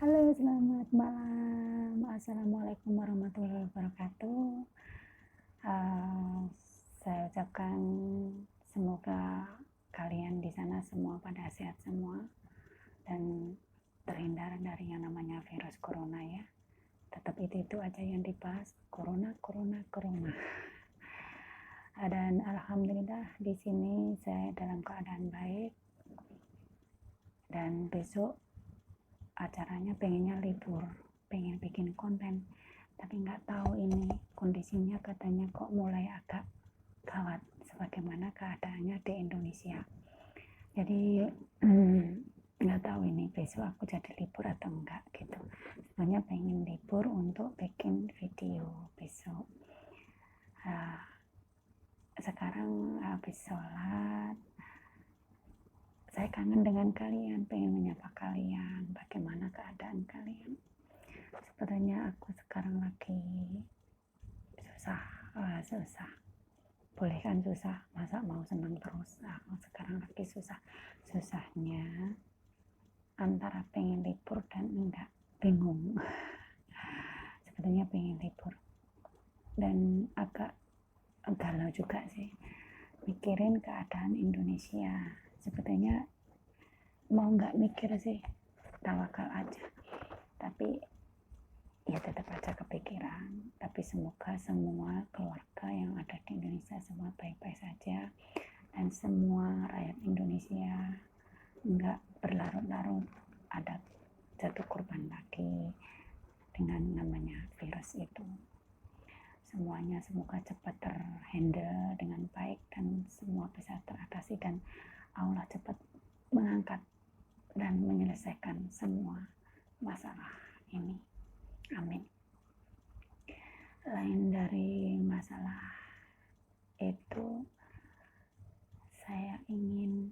Halo, selamat malam. Assalamualaikum warahmatullahi wabarakatuh. Eee, saya ucapkan semoga kalian di sana semua pada sehat semua dan terhindar dari yang namanya virus corona ya. Tetap itu aja yang dibahas, corona corona corona. Dan alhamdulillah di sini saya dalam keadaan baik dan besok acaranya pengennya libur, pengen bikin konten, tapi nggak tahu ini kondisinya katanya kok mulai agak gawat sebagaimana keadaannya di Indonesia. Jadi nggak tahu ini besok aku jadi libur atau enggak gitu. Sebenarnya pengen libur untuk bikin video besok. Sekarang habis sholat, saya kangen dengan kalian, pengen menyapa kalian, bagaimana keadaan kalian. Sebenarnya aku sekarang lagi susah. Boleh kan susah, masa mau senang terus. Aku sekarang lagi susahnya antara pengen libur dan enggak, bingung. Sebenarnya pengen libur dan agak galau juga sih mikirin keadaan Indonesia. Sebetulnya mau nggak mikir sih, tawakal aja, tapi ya tetap aja kepikiran. Tapi semoga semua keluarga yang ada di Indonesia semua baik-baik saja, dan semua rakyat Indonesia nggak berlarut-larut ada jatuh korban lagi dengan namanya virus itu. Semuanya semoga cepat terhandle dengan baik dan semua bisa teratasi, dan Allah cepat mengangkat dan menyelesaikan semua masalah ini. Amin. Lain dari masalah itu, saya ingin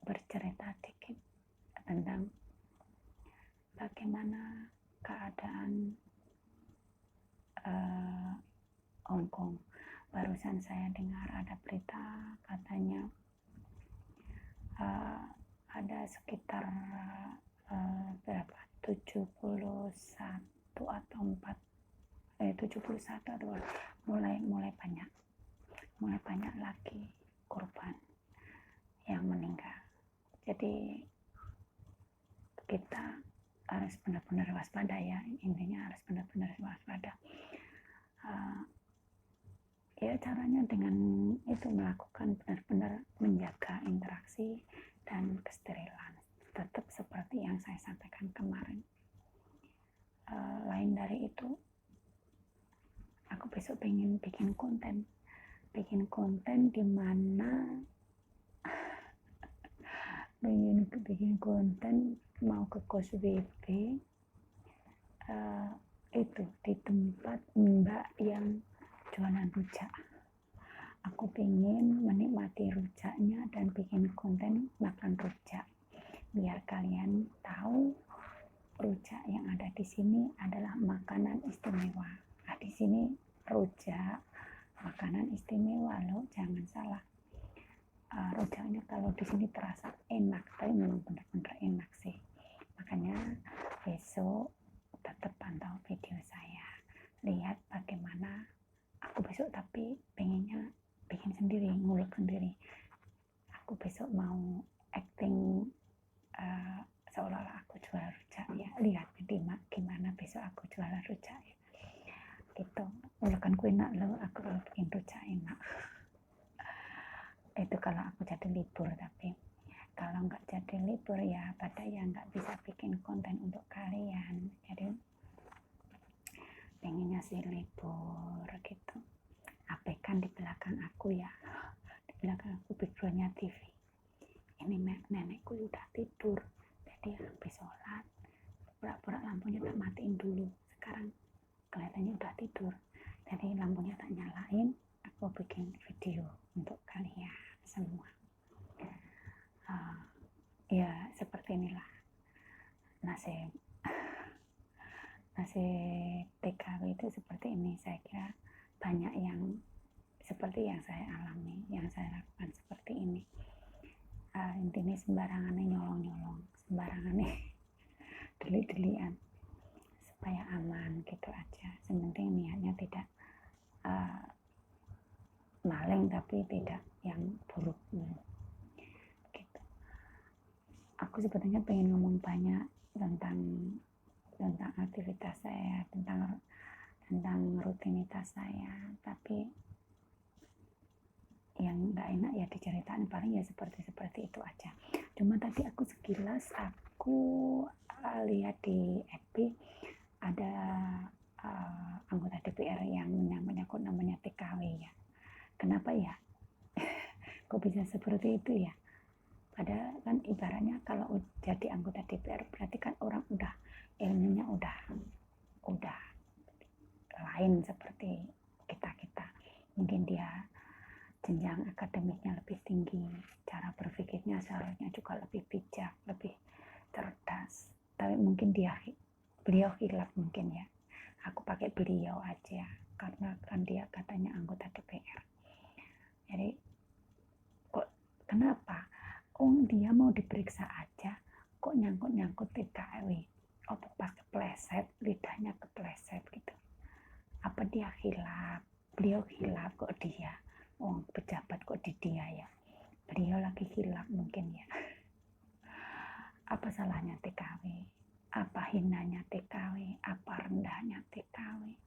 bercerita dikit tentang bagaimana keadaan Hong Kong. Barusan saya dengar ada berita katanya ada sekitar berapa 71 atau 71 atau mulai banyak lagi korban yang meninggal. Jadi kita harus benar-benar waspada ya, intinya harus benar-benar waspada. Ya caranya dengan itu melakukan benar-benar menjaga interaksi dan kesterilan, tetap seperti yang saya sampaikan kemarin. Lain dari itu, aku besok pengen bikin konten di mana bikin konten mau ke kos WB itu di tempat mbak yang jualan rujak. Aku pengen menikmati rujaknya dan bikin konten makan rujak biar kalian tahu rujak yang ada di sini adalah makanan istimewa. Di sini rujak makanan istimewa loh, jangan salah. Rujaknya kalau di sini terasa enak, tapi memang benar-benar enak sih. Makanya besok tetap pantau video saya, lihat bagaimana aku besok, tapi pengennya bikin sendiri, ngulek sendiri. Aku besok mau acting seolah-olah aku jual rujak ya, lihat gimana besok aku jualan rujak ya gitu. Ulekanku enak loh, aku kalau bikin rujak enak. Itu kalau aku jadi libur, tapi kalau nggak jadi libur ya pada yang nggak bisa bikin konten untuk kalian. Jadi pengennya sih libur gitu. HP kan di belakang aku ya, di belakang aku backgroundnya TV. Ini nenekku udah tidur, jadi habis sholat pura-pura lampunya tak matiin dulu. Sekarang kelihatannya udah tidur, jadi lampunya tak nyalain. Aku bikin video untuk kalian semua. Ya seperti inilah nasib TKW itu seperti ini. Saya kira banyak yang seperti yang saya alami, yang saya lakukan seperti ini. Intinya sembarangan nyolong-nyolong, sembarangan nih delik-delian supaya aman gitu aja. Sementing niatnya tidak maling tapi tidak yang buruk gitu. Aku sebetulnya pengen ngomong banyak tentang aktivitas saya, tentang rutinitas saya, tapi yang nggak enak ya diceritain, paling ya seperti itu aja. Cuma tadi aku sekilas lihat di FB ada anggota DPR yang menyangkut namanya TKW ya. Kenapa ya? Kok bisa seperti itu ya? Padahal kan ibaratnya kalau jadi anggota DPR berarti kan orang udah ilmunya udah lain seperti kita. Mungkin dia jenjang akademiknya lebih tinggi, cara berpikirnya seharusnya juga lebih bijak, lebih cerdas. Tapi mungkin beliau hilaf mungkin ya. Aku pakai beliau aja karena kan dia katanya anggota DPR. Jadi kenapa? Dia mau diperiksa aja kok nyangkut TKW. Apa pas kepleset, lidahnya kepleset gitu. Apa dia hilaf? Beliau hilaf kok dia. Pejabat kok di dia ya. Beliau lagi hilaf mungkin ya. Apa salahnya TKW? Apa hinanya TKW? Apa rendahnya TKW?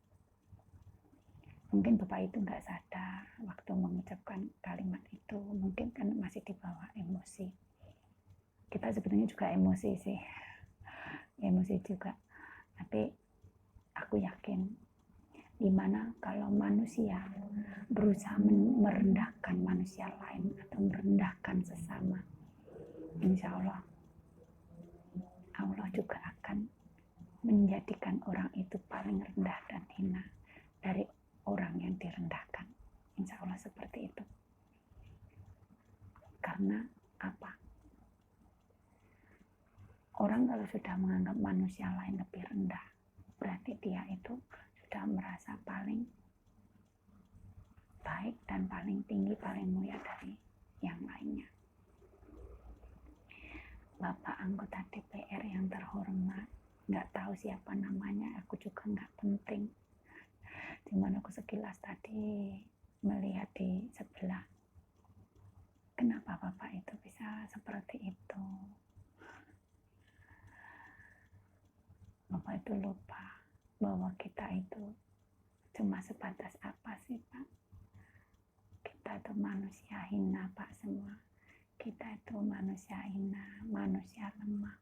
Mungkin Bapak itu nggak sadar waktu mengucapkan kalimat itu, mungkin kan masih di bawah emosi. Kita sebetulnya juga emosi sih, emosi juga. Tapi aku yakin, dimana kalau manusia berusaha merendahkan manusia lain atau merendahkan sesama, insya Allah juga akan menjadikan orang itu paling rendah dan hina dari orang yang direndahkan. Insya Allah seperti itu. Karena apa? Orang kalau sudah menganggap manusia lain lebih rendah, berarti dia itu sudah merasa paling baik dan paling tinggi, paling mulia dari yang lainnya. Bapak anggota DPR yang terhormat, nggak tahu siapa namanya, aku juga nggak penting. Cuman aku sekilas tadi melihat di sebelah, kenapa Bapak itu bisa seperti itu? Bapak itu lupa bahwa kita itu cuma sebatas apa sih Pak? Kita itu manusia hina Pak semua. Kita itu manusia hina, manusia lemah.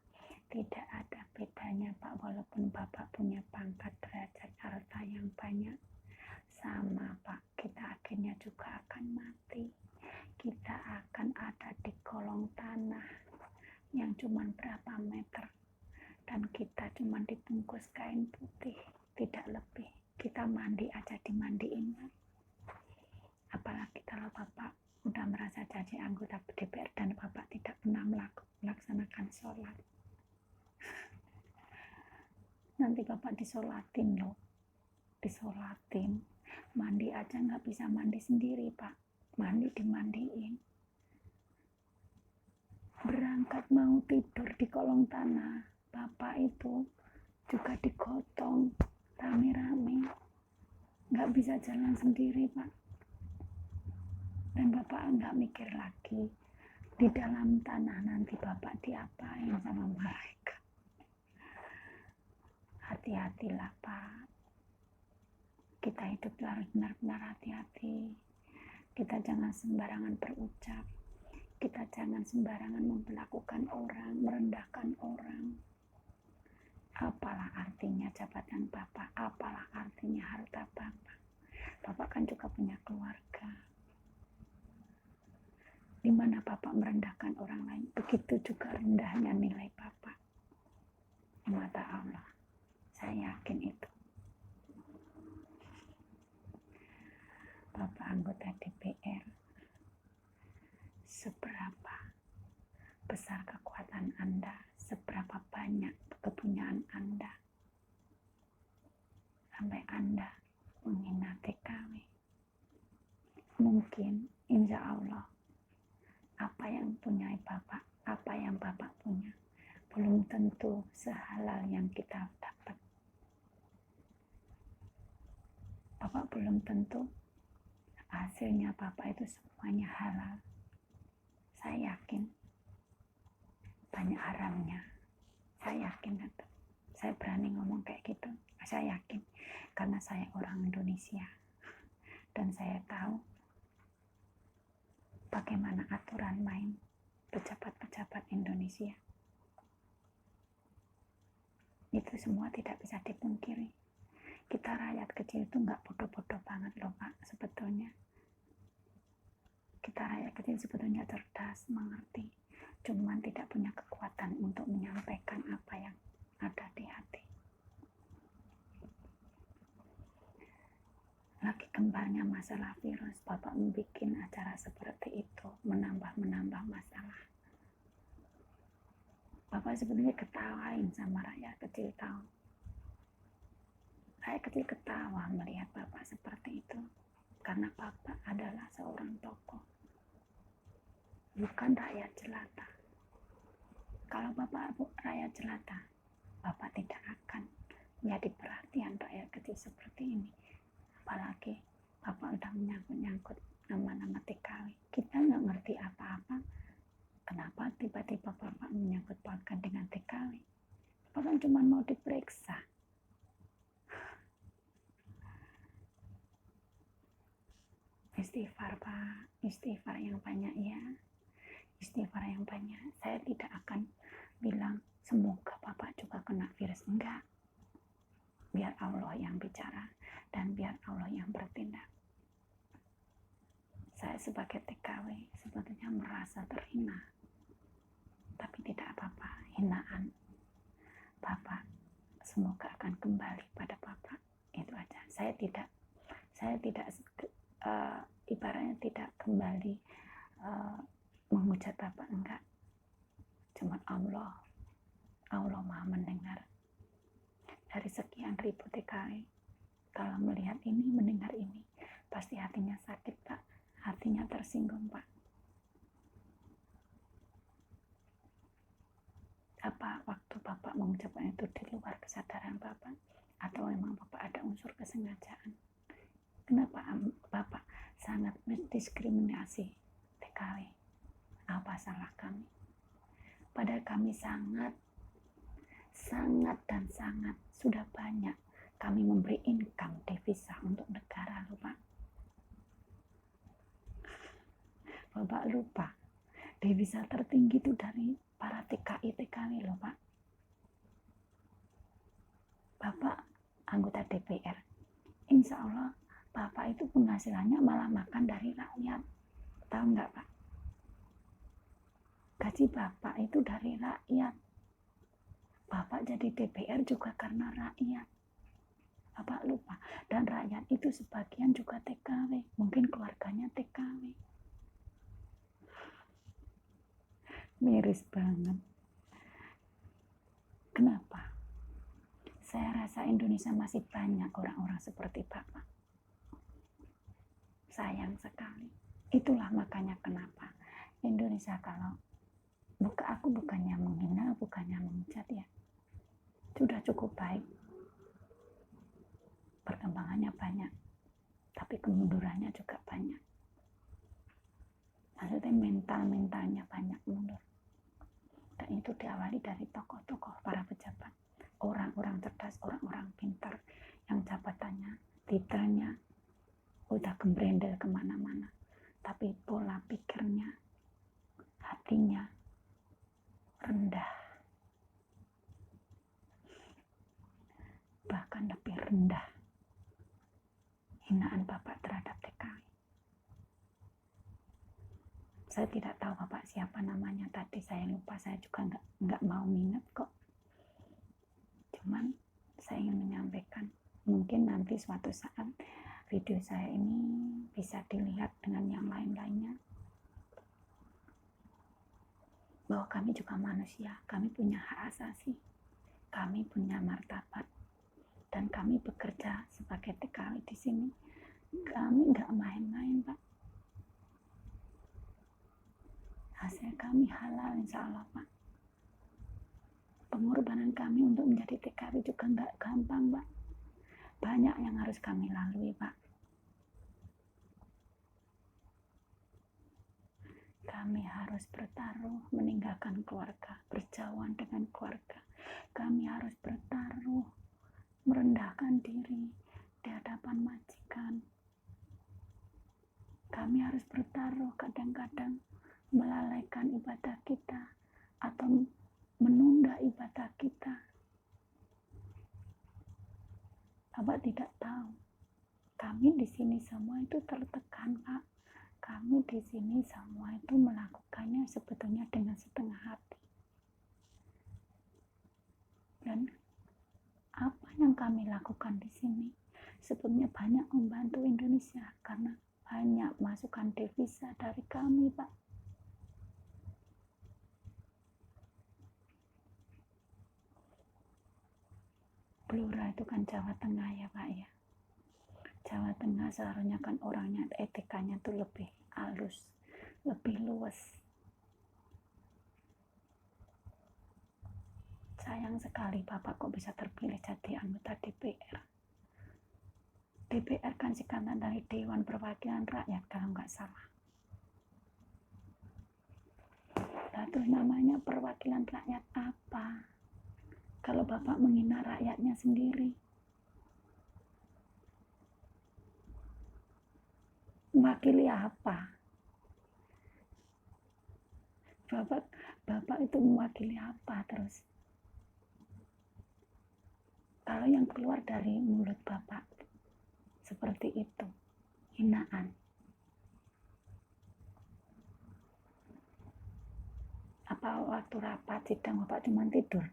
Tidak ada bedanya Pak, walaupun Bapak punya pangkat, derajat, harta yang banyak. Sama Pak, kita akhirnya juga akan mati. Kita akan ada di kolong tanah yang cuma berapa meter. Dan kita cuma dibungkus kain putih, tidak lebih. Kita mandi aja dimandiin Pak. Apalagi kalau Bapak udah merasa jadi anggota DPR dan Bapak tidak pernah melaksanakan sholat. Nanti Bapak disolatin loh. Disolatin. Mandi aja nggak bisa mandi sendiri Pak. Mandi dimandiin. Berangkat mau tidur di kolong tanah, Bapak itu juga digotong rame-rame. Nggak bisa jalan sendiri Pak. Dan Bapak nggak mikir lagi di dalam tanah nanti Bapak diapain sama mereka. Hati-hatilah Pak. Kita hidup harus benar-benar hati-hati. Kita jangan sembarangan berucap. Kita jangan sembarangan memperlakukan orang, merendahkan orang. Apalah artinya jabatan Bapak, apalah artinya harta Bapak. Bapak kan juga punya keluarga. Di mana Bapak merendahkan orang lain, begitu juga rendahnya nilai Bapak di mata Allah. Saya yakin itu. Bapak anggota DPR, seberapa besar kekuatan Anda, seberapa banyak kepunyaan Anda, sampai Anda menghina TKW. Mungkin, insya Allah, apa yang punya Bapak, apa yang Bapak punya, belum tentu sehalal yang kita dapat. Bapak belum tentu hasilnya Bapak itu semuanya halal. Saya yakin banyak haramnya. Saya yakin itu. Saya berani ngomong kayak gitu. Saya yakin karena saya orang Indonesia dan saya tahu bagaimana aturan main pejabat-pejabat Indonesia. Itu semua tidak bisa dipungkiri. Kita rakyat kecil itu nggak bodoh-bodoh banget loh Pak, sebetulnya. Kita rakyat kecil sebetulnya cerdas, mengerti. Cuman tidak punya kekuatan untuk menyampaikan apa yang ada di hati. Lagi kembarnya masalah virus, Bapak membuat acara seperti itu, menambah masalah. Bapak sebenarnya ketawain sama rakyat kecil tahu. Rakyat kecil ketawa melihat Bapak seperti itu. Karena Bapak adalah seorang tokoh. Bukan rakyat jelata. Kalau Bapak rakyat jelata, Bapak tidak akan menjadi perhatian rakyat kecil seperti ini. Apalagi Bapak udah menyangkut-nyangkut nama-nama TKW. Kita nggak ngerti apa-apa. Kenapa tiba-tiba Bapak menyangkut pautkan dengan TKW? Bapak kan cuma mau diperiksa. Istighfar Pak, istighfar yang banyak ya. Istighfar yang banyak. Saya tidak akan bilang semoga Bapak juga kena virus. Enggak. Biar Allah yang bicara dan biar Allah yang bertindak. Saya sebagai TKW sebetulnya merasa terhina. Tapi tidak apa-apa, hinaan Bapak semoga akan kembali pada Bapak. Itu aja. Saya tidak ibaratnya tidak kembali menghujat Bapak, enggak. Cuma Allah Maha mendengar. Dari sekian ribu TKW, kalau melihat ini, mendengar ini, pasti hatinya sakit Pak, hatinya tersinggung Pak. Apa waktu Bapak mengucapkan itu di luar kesadaran Bapak? Atau memang Bapak ada unsur kesengajaan? Kenapa Bapak sangat mendiskriminasi TKW? Apa salah kami? Padahal kami sangat dan sangat sudah banyak kami memberi income devisa untuk negara loh Pak. Bapak lupa devisa tertinggi itu dari para TKW loh Pak. Bapak anggota DPR, insya Allah Bapak itu penghasilannya malah makan dari rakyat. Tahu nggak Pak? Gaji Bapak itu dari rakyat. Bapak jadi DPR juga karena rakyat. Bapak lupa. Dan rakyat itu sebagian juga TKW. Mungkin keluarganya TKW. Miris banget. Kenapa? Saya rasa Indonesia masih banyak orang-orang seperti Bapak. Sayang sekali. Itulah makanya kenapa Indonesia kalau aku bukannya menghina, bukannya menghujat ya. Sudah cukup baik. Perkembangannya banyak. Tapi kemundurannya juga banyak. Maksudnya mentalnya banyak mundur. Dan itu diawali dari tokoh-tokoh para pejabat. Orang-orang cerdas, orang-orang pintar. Yang jabatannya, titelnya udah gembrendel kemana-mana. Tapi pola pikirnya, hatinya rendah. Bahkan lebih rendah. Hinaan Bapak terhadap TKW. Saya tidak tahu Bapak siapa namanya tadi, saya lupa, saya juga nggak mau minat kok. Cuman saya ingin menyampaikan, mungkin nanti suatu saat video saya ini bisa dilihat dengan yang lain-lainnya. Bahwa kami juga manusia, kami punya hak asasi, kami punya martabat, dan kami bekerja sebagai TKW di sini. Kami nggak main-main Pak. Hasil kami halal insya Allah Pak. Pengorbanan kami untuk menjadi TKW juga nggak gampang, Pak. Banyak yang harus kami lalui, Pak. Kami harus bertaruh meninggalkan keluarga, berjauhan dengan keluarga. Kami harus bertaruh merendahkan diri di hadapan majikan. Kami harus bertaruh kadang-kadang melalaikan ibadah kita atau menunda ibadah kita. Bapak tidak tahu. Kami di sini semua itu tertekan, Pak. Kami di sini semua itu melakukannya sebetulnya dengan setengah hati. Dan apa yang kami lakukan di sini sebetulnya banyak membantu Indonesia karena banyak masukan devisa dari kami, Pak. Blora itu kan Jawa Tengah ya, Pak ya. Jawa Tengah seharusnya kan orangnya etikanya tuh lebih halus, lebih luas. Sayang sekali Bapak kok bisa terpilih jadi anggota DPR. DPR kan singkatan dari Dewan Perwakilan Rakyat kalau nggak salah. Lalu namanya perwakilan rakyat apa? Kalau Bapak menghina rakyatnya sendiri, mewakili apa? Bapak itu mewakili apa terus? Kalau yang keluar dari mulut Bapak seperti itu, hinaan. Apa waktu rapat sidang Bapak cuma tidur?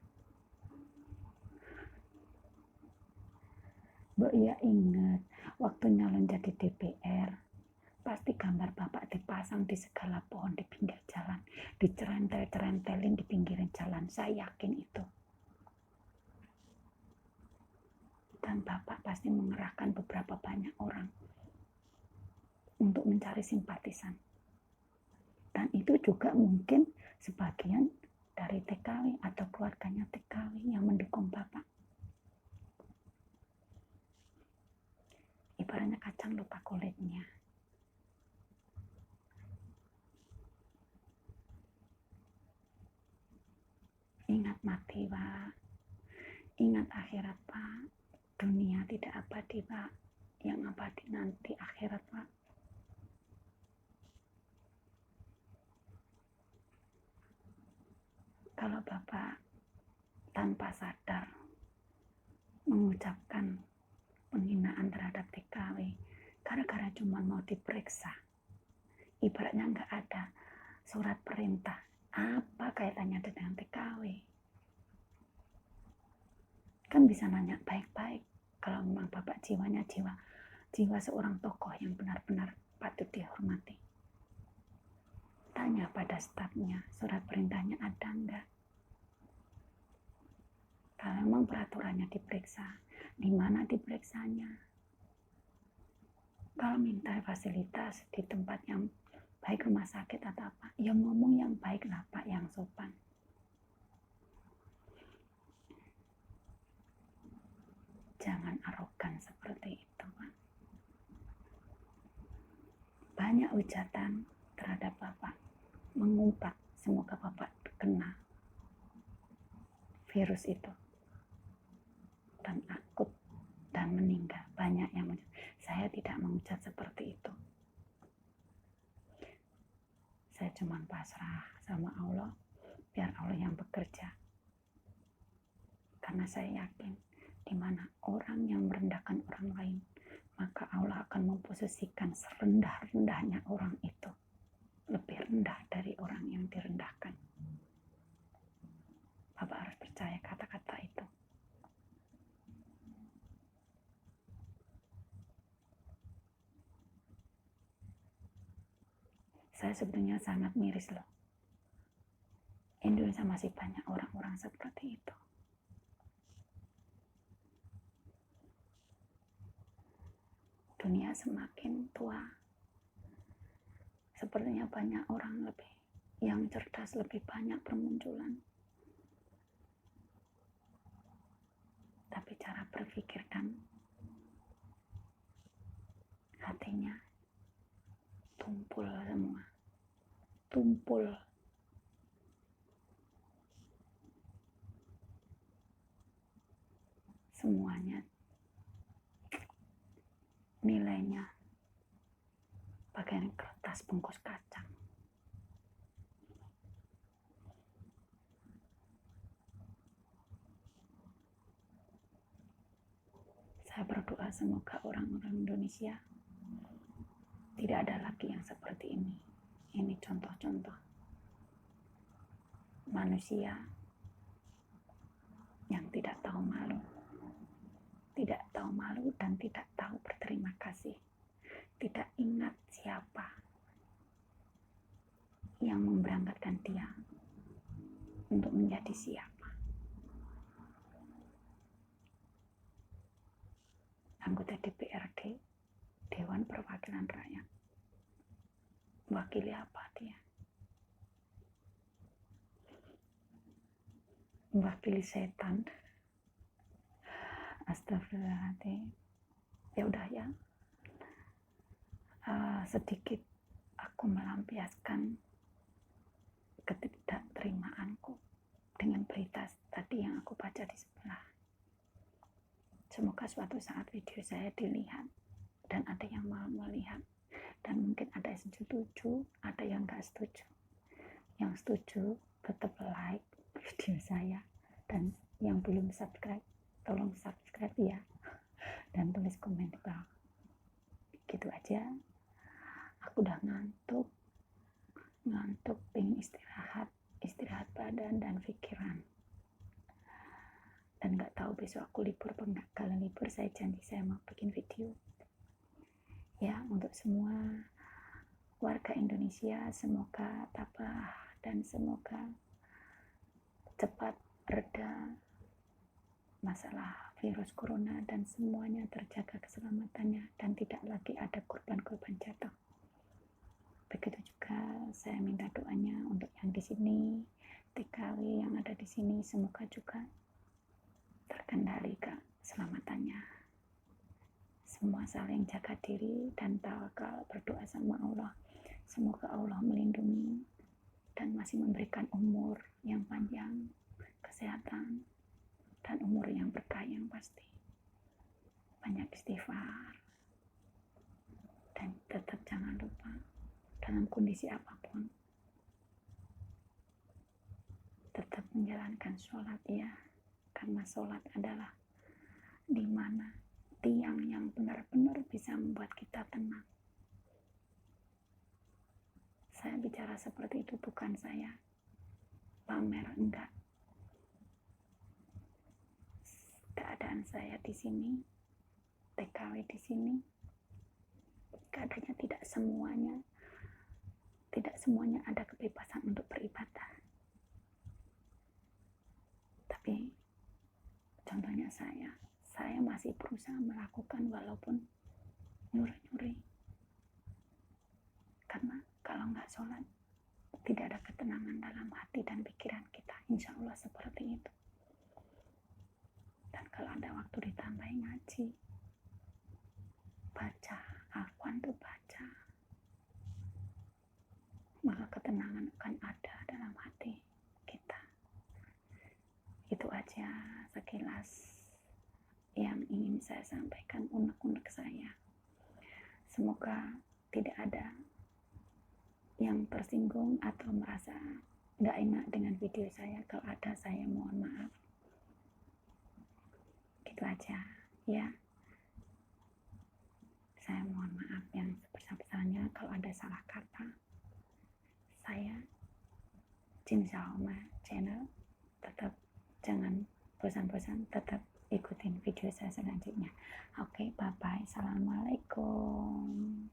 Mbak ya ingat, waktu nyalon jadi DPR, pasti gambar Bapak dipasang di segala pohon di pinggir jalan, dicerentel-cerentelin di pinggiran jalan. Saya yakin itu. Dan Bapak pasti mengerahkan beberapa banyak orang untuk mencari simpatisan. Dan itu juga mungkin sebagian dari TKW atau keluarganya TKW yang mendukung Bapak. Ibaratnya kacang lupa kulitnya. Ingat mati, Pak. Ingat akhirat, Pak. Dunia tidak abadi, Pak. Yang abadi nanti akhirat, Pak. Kalau Bapak tanpa sadar mengucapkan penghinaan terhadap TKW gara-gara cuma mau diperiksa, ibaratnya nggak ada surat perintah, apa kaitannya dengan TKW? Kan bisa nanya baik-baik kalau memang Bapak jiwanya jiwa seorang tokoh yang benar-benar patut dihormati. Tanya pada stafnya, surat perintahnya ada enggak? Kalau memang peraturannya diperiksa, di mana diperiksanya? Kalau minta fasilitas di tempat yang baik, rumah sakit atau apa, ya ngomong yang baik lah Pak, yang sopan. Jangan arogan seperti itu, Pak. Banyak hujatan terhadap Bapak, mengumpat, semoga Bapak kena virus itu dan akut dan meninggal. Banyak yang saya tidak mengucap seperti itu. Saya cuma pasrah sama Allah, biar Allah yang bekerja. Karena saya yakin di mana orang yang merendahkan orang lain, maka Allah akan memposisikan serendah-rendahnya orang itu lebih rendah dari orang yang direndahkan. Bapak harus percaya kata-kata itu. Saya sebetulnya sangat miris loh. Indonesia masih banyak orang-orang seperti itu. Dunia semakin tua, sepertinya banyak orang lebih yang cerdas lebih banyak bermunculan. tapi cara berpikir dan hatinya tumpul semua, tumpul. Semuanya nilainya bagian kertas bungkus kacang. Saya berdoa semoga orang-orang Indonesia tidak ada lagi yang seperti ini. Ini contoh-contoh manusia yang tidak tahu malu. Tidak tahu malu dan tidak tahu berterima kasih. Tidak ingat siapa yang memberangkatkan dia untuk menjadi siapa. Anggota DPRD, Dewan Perwakilan Rakyat. Wakili apa dia? Mewakili setan. Astagfirullahaladzim. Ya udah ya. Sedikit aku melampiaskan ketidakterimaanku dengan berita tadi yang aku baca di sebelah. Semoga suatu saat video saya dilihat dan ada yang mau melihat, dan mungkin ada yang setuju, ada yang gak setuju. Yang setuju tetap like video saya, dan yang belum subscribe tolong subscribe ya, dan tulis komen di bawah. Gitu aja. Aku udah ngantuk, pengen istirahat badan dan pikiran. Dan gak tahu besok aku libur apa enggak. Kalau libur saya janji saya mau bikin video. Ya, untuk semua warga Indonesia, semoga tabah dan semoga cepat reda masalah virus corona dan semuanya terjaga keselamatannya dan tidak lagi ada korban-korban jatuh. Begitu juga saya minta doanya untuk yang di sini, TKW yang ada di sini, semoga juga terkendali keselamatannya. Semua saling jaga diri dan tawakal, berdoa sama Allah. Semoga Allah melindungi dan masih memberikan umur yang panjang, kesehatan, dan umur yang berkah yang pasti. Banyak istighfar. Dan tetap jangan lupa dalam kondisi apapun tetap menjalankan sholat ya. Karena sholat adalah di mana tiang yang benar-benar bisa membuat kita tenang. Saya bicara seperti itu bukan saya pamer, enggak. Keadaan saya di sini, TKW di sini, keadaannya tidak semuanya ada kebebasan untuk beribadah. Tapi contohnya saya masih berusaha melakukan walaupun nyuri-nyuri. Karena kalau nggak sholat, tidak ada ketenangan dalam hati dan pikiran kita. Insya Allah seperti itu. Dan kalau ada waktu ditambahi ngaji, baca, Al-Quran tuh baca, maka ketenangan akan ada dalam hati kita. Itu aja sekilas yang ingin saya sampaikan, unek-unek saya. Semoga tidak ada yang tersinggung atau merasa gak enak dengan video saya. Kalau ada, saya mohon maaf. Gitu aja ya. Saya mohon maaf yang sebesar-besarnya kalau ada salah kata. Saya Jin Xiaoma channel, tetap jangan bosan-bosan, tetap ikutin video saya selanjutnya. Oke, bye-bye. Assalamualaikum.